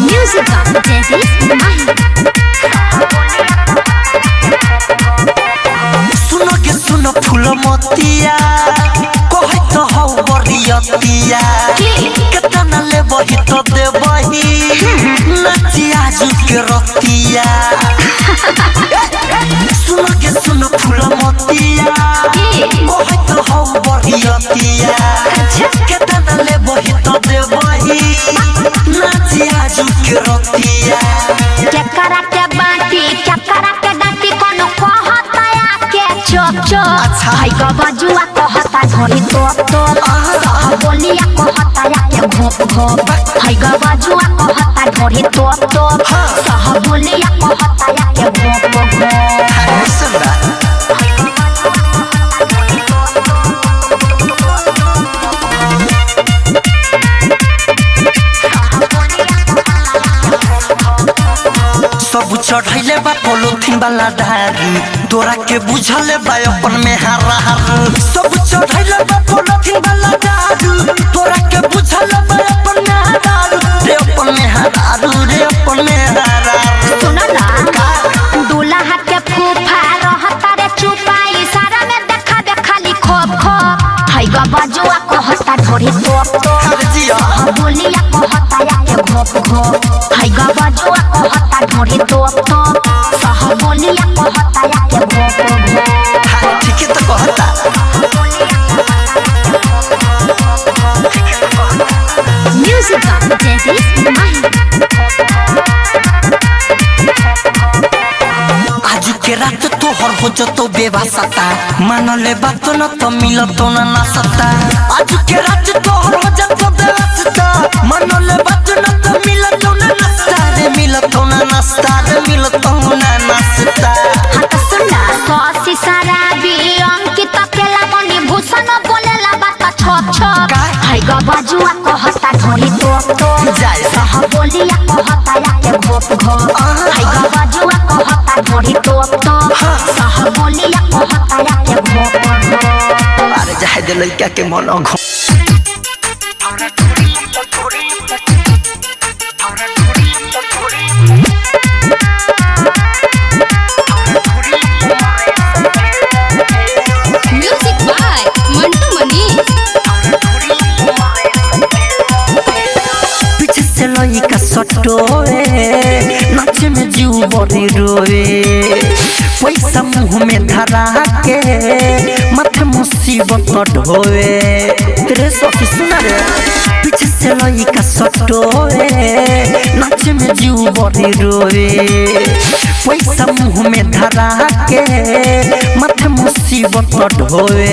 Music of Daddy's Mind. सुनो के सुनो फूल मोतिया कहे तो हौ बरियतिया केतना ले बही तो दे बही नचिया जुके रतिया सुनो के सुनो फूल मोतिया कहे तो हौ बरियतिया केतना ले बही तो दे बही नचिया जुके रतिया चकरा के बाटी चकरा के डाटी कोनो कहता के चोप चोप भाई का बाजुआ कहता धरी तोप तोप सह बोलिया कहता के घोप घोप भाई का बाजुआ कहता धरी तोप तोप सह बोलिया कहता के घोप घोप सब चढ़ैले बा पोलोथीन वाला धारी तोरा के बुझले बा अपन में हारा हार सब चढ़ैले बा पोलोथीन वाला धारी तोरा के बुझले बा अपन में हारा रे अपन में हारा रे अपन में हारा सुनो ना दूल्हा के फूफा रहता रे चुपाई सारा में देखा खाली खोप खोप हाय गा बाजुआ कहता धरी तोप तोप सह बोलिया कहता के घोप घोप हाय गा बाजुआ कहता धरी तोप तोप सह बोलिया कहता के घोप घोप ठीक है तो कहता म्यूजिक ऑफ Daddy's Mind. आज के रात तोहर हो जतो बेवासता मानले बात न तो मिलतो ना नासता आज के रात तोहर हो जतो बेवासता मानले बात न तो मिलतो ना नासता रे मिलतो ना नासता रे मिलतो ना नासता हाँ तो सुनना सौसी शराबी अंकित अकेला बनी भूषण बोलेला बात छप छप हाय गा बाजुआ कहता धरी तोप तोप सह बोलिया कहता के घोप घोप हाय गा बाजुआ कहता धरी तोप तोप सह बोलिया कहता के घोप घोप अरे जाहे दे लइका के मन घो म्यूजिक बाय मंटू मनी पीछे से लइका सटोए नाचे में जीव बड़ी रोए पैसा मुंह में धरा के माथे मुसीबत ढोए रे सखी सुना रे पीछे से लइका सटोए नाचे में जीव बड़ी रोए पैसा मुंह में धरा के माथे मुसीबत ढोए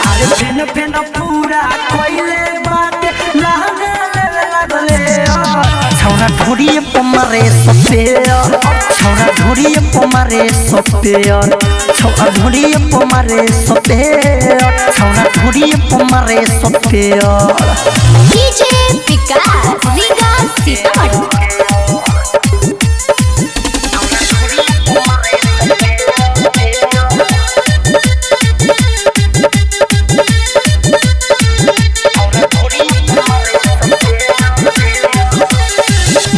अरे फेन फेन पूरा कोइले बात लाने ले लागले छौरा ढोरिए पमारे सपेयर छौरा ढोरिए पमारे सपेयर छौरा ढोरिए पमारे सपेयर छौरा ढोरिए पमारे सपेयर डीजे विकास रीगा सीतामढ़ी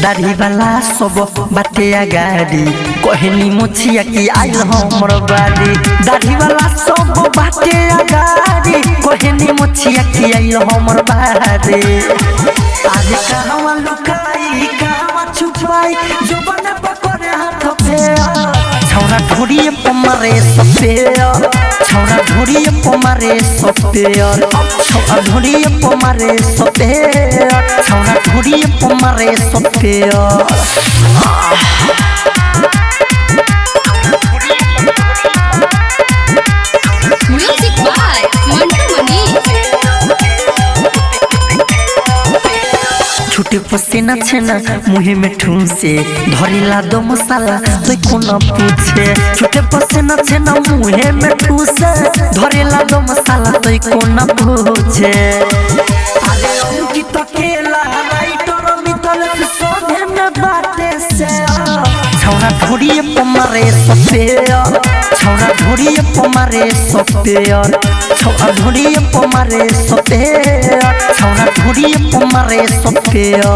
दाढ़ी वाला सब बाटे गाड़ी कहनी मुछिया की आइल हमर बाड़ी दाढ़ी वाला सब बाटे गाड़ी कहनी मुछिया की आइल हमर बाड़ी आज कहवा लुकाई कहवा छुपाई जो बने पकड़े हाथ पे छौरा ढोरिए पमारे सपेयर छौरा ढोरिए पमारे सपेयर छौरा ढोरिए पमारे सपेयर छौरा ढोरिए पमारे सपेयर म्यूजिक बाय मंटू मनी छुटे पसीना छेना मुहे में ठूसे धरिला दो मसाला तो कोना पूछे छुटे पसीना छेना मुहे में ठूसे धरिला दो मसाला तो कोना पूछे अरे उनकी तो केला राइटर मितल से सोने में बाटे से छौरा ढोरिए पमारे सपेयर छौरा ढोरिए पमारे सपेयर छौरा ढोरिए पमारे सपेयर छौरा ढोरिए पमारे सपेयर